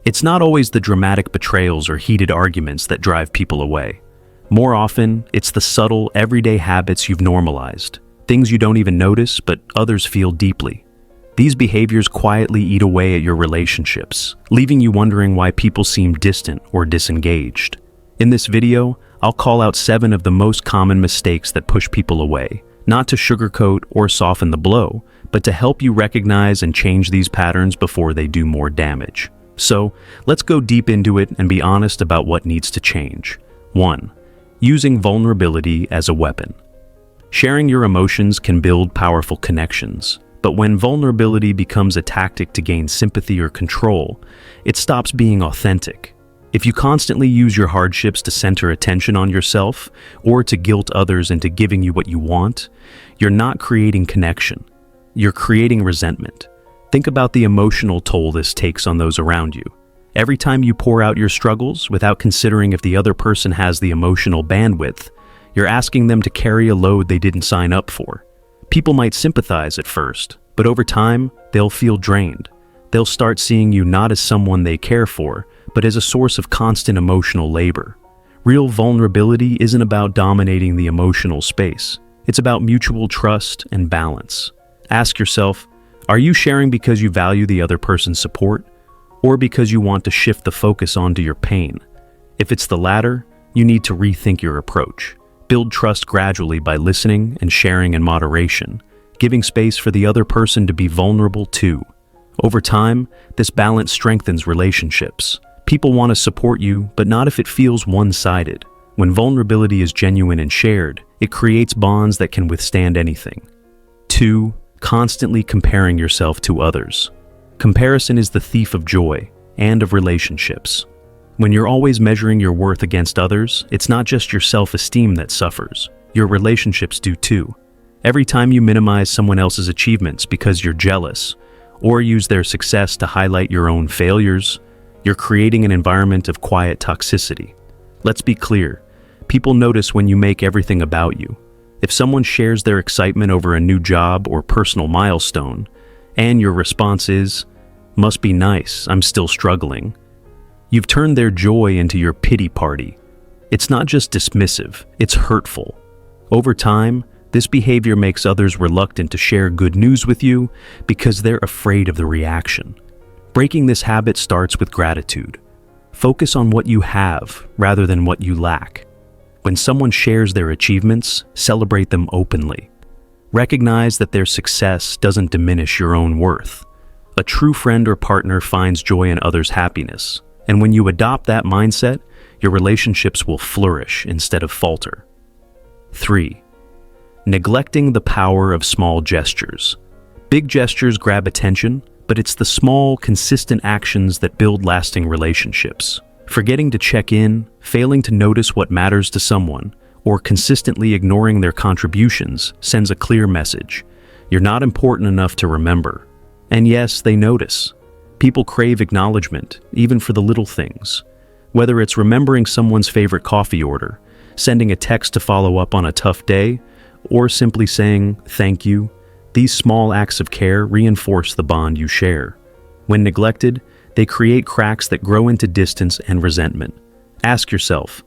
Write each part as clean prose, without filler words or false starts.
It's not always the dramatic betrayals or heated arguments that drive people away. More often, it's the subtle, everyday habits you've normalized, things you don't even notice but others feel deeply. These behaviors quietly eat away at your relationships, leaving you wondering why people seem distant or disengaged. In this video, I'll call out 7 of the most common mistakes that push people away, not to sugarcoat or soften the blow, but to help you recognize and change these patterns before they do more damage. So, let's go deep into it and be honest about what needs to change. 1. Using vulnerability as a weapon. Sharing your emotions can build powerful connections, but when vulnerability becomes a tactic to gain sympathy or control, it stops being authentic. If you constantly use your hardships to center attention on yourself or to guilt others into giving you what you want, you're not creating connection. You're creating resentment. Think about the emotional toll this takes on those around you. Every time you pour out your struggles without considering if the other person has the emotional bandwidth, you're asking them to carry a load they didn't sign up for. People might sympathize at first, but over time, they'll feel drained. They'll start seeing you not as someone they care for, but as a source of constant emotional labor. Real vulnerability isn't about dominating the emotional space. It's about mutual trust and balance. Ask yourself, are you sharing because you value the other person's support, or because you want to shift the focus onto your pain? If it's the latter, you need to rethink your approach. Build trust gradually by listening and sharing in moderation, giving space for the other person to be vulnerable too. Over time, this balance strengthens relationships. People want to support you, but not if it feels one-sided. When vulnerability is genuine and shared, it creates bonds that can withstand anything. 2. Constantly comparing yourself to others. Comparison is the thief of joy and of relationships. When you're always measuring your worth against others, it's not just your self-esteem that suffers. Your relationships do too. Every time you minimize someone else's achievements because you're jealous, or use their success to highlight your own failures, you're creating an environment of quiet toxicity. Let's be clear, people notice when you make everything about you. If someone shares their excitement over a new job or personal milestone, and your response is, "Must be nice, I'm still struggling," you've turned their joy into your pity party. It's not just dismissive, it's hurtful. Over time, this behavior makes others reluctant to share good news with you because they're afraid of the reaction. Breaking this habit starts with gratitude. Focus on what you have rather than what you lack. When someone shares their achievements, celebrate them openly. Recognize that their success doesn't diminish your own worth. A true friend or partner finds joy in others' happiness, and when you adopt that mindset, your relationships will flourish instead of falter. 3. Neglecting the power of small gestures. Big gestures grab attention, but it's the small, consistent actions that build lasting relationships. Forgetting to check in, failing to notice what matters to someone, or consistently ignoring their contributions sends a clear message. You're not important enough to remember. And yes, they notice. People crave acknowledgement, even for the little things. Whether it's remembering someone's favorite coffee order, sending a text to follow up on a tough day, or simply saying, "Thank you," these small acts of care reinforce the bond you share. When neglected, they create cracks that grow into distance and resentment. Ask yourself,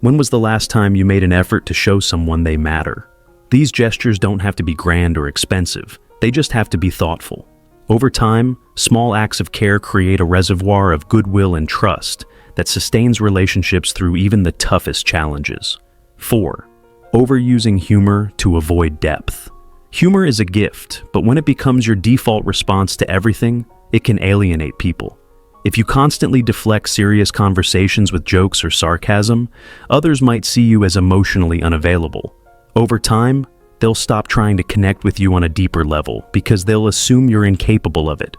when was the last time you made an effort to show someone they matter? These gestures don't have to be grand or expensive. They just have to be thoughtful. Over time, small acts of care create a reservoir of goodwill and trust that sustains relationships through even the toughest challenges. 4. Overusing humor to avoid depth. Humor is a gift, but when it becomes your default response to everything, it can alienate people. If you constantly deflect serious conversations with jokes or sarcasm, others might see you as emotionally unavailable. Over time, they'll stop trying to connect with you on a deeper level because they'll assume you're incapable of it.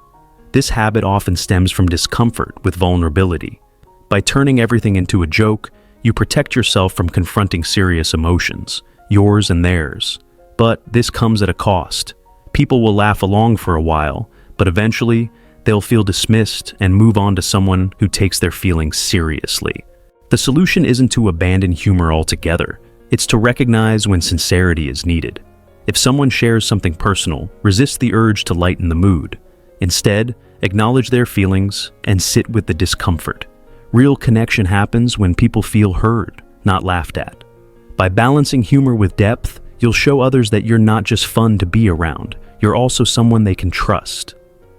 This habit often stems from discomfort with vulnerability. By turning everything into a joke, you protect yourself from confronting serious emotions, yours and theirs. But this comes at a cost. People will laugh along for a while, but eventually, they'll feel dismissed and move on to someone who takes their feelings seriously. The solution isn't to abandon humor altogether. It's to recognize when sincerity is needed. If someone shares something personal, resist the urge to lighten the mood. Instead, acknowledge their feelings and sit with the discomfort. Real connection happens when people feel heard, not laughed at. By balancing humor with depth, you'll show others that you're not just fun to be around, you're also someone they can trust.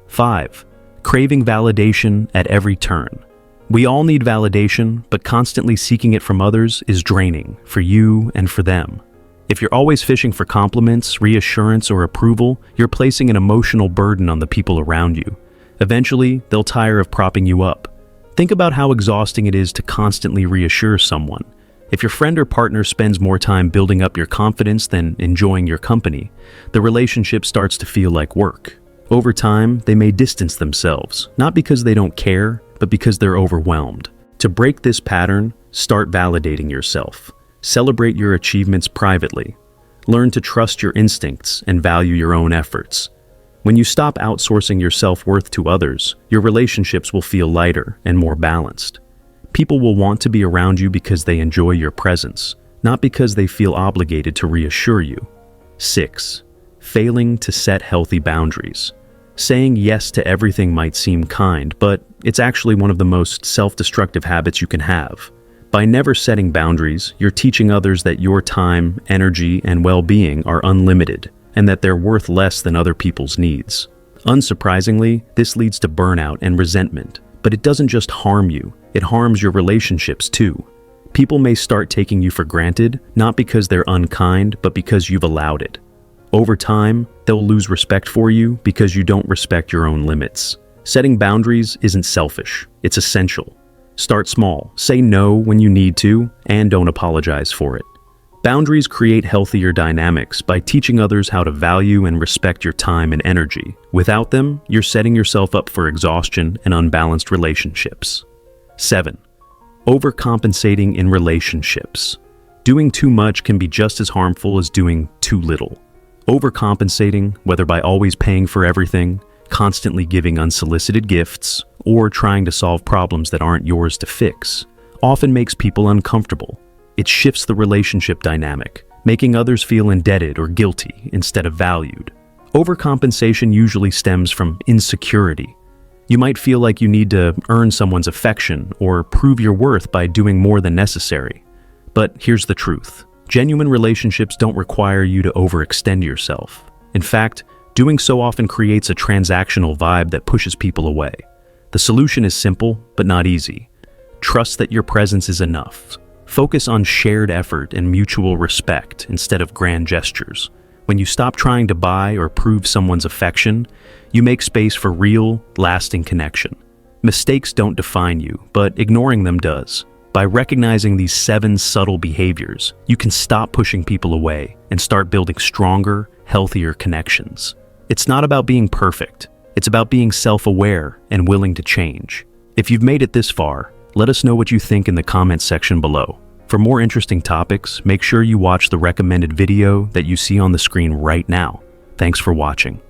5. Craving validation at every turn. We all need validation, but constantly seeking it from others is draining for you and for them. If you're always fishing for compliments, reassurance, or approval, you're placing an emotional burden on the people around you. Eventually, they'll tire of propping you up. Think about how exhausting it is to constantly reassure someone. If your friend or partner spends more time building up your confidence than enjoying your company, the relationship starts to feel like work. Over time, they may distance themselves, not because they don't care, but because they're overwhelmed. To break this pattern, start validating yourself. Celebrate your achievements privately. Learn to trust your instincts and value your own efforts. When you stop outsourcing your self-worth to others, your relationships will feel lighter and more balanced. People will want to be around you because they enjoy your presence, not because they feel obligated to reassure you. 6. Failing to set healthy boundaries. Saying yes to everything might seem kind, but it's actually one of the most self-destructive habits you can have. By never setting boundaries, you're teaching others that your time, energy, and well-being are unlimited, and that they're worth less than other people's needs. Unsurprisingly, this leads to burnout and resentment, but it doesn't just harm you, it harms your relationships too. People may start taking you for granted, not because they're unkind, but because you've allowed it. Over time, they'll lose respect for you because you don't respect your own limits. Setting boundaries isn't selfish, it's essential. Start small, say no when you need to, and don't apologize for it. Boundaries create healthier dynamics by teaching others how to value and respect your time and energy. Without them, you're setting yourself up for exhaustion and unbalanced relationships. 7. Overcompensating in relationships. Doing too much can be just as harmful as doing too little. Overcompensating, whether by always paying for everything, constantly giving unsolicited gifts, or trying to solve problems that aren't yours to fix, often makes people uncomfortable. It shifts the relationship dynamic, making others feel indebted or guilty instead of valued. Overcompensation usually stems from insecurity. You might feel like you need to earn someone's affection or prove your worth by doing more than necessary. But here's the truth. Genuine relationships don't require you to overextend yourself. In fact, doing so often creates a transactional vibe that pushes people away. The solution is simple, but not easy. Trust that your presence is enough. Focus on shared effort and mutual respect instead of grand gestures. When you stop trying to buy or prove someone's affection, you make space for real, lasting connection. Mistakes don't define you, but ignoring them does. By recognizing these 7 subtle behaviors, you can stop pushing people away and start building stronger, healthier connections. It's not about being perfect. It's about being self-aware and willing to change. If you've made it this far, let us know what you think in the comments section below. For more interesting topics, make sure you watch the recommended video that you see on the screen right now. Thanks for watching.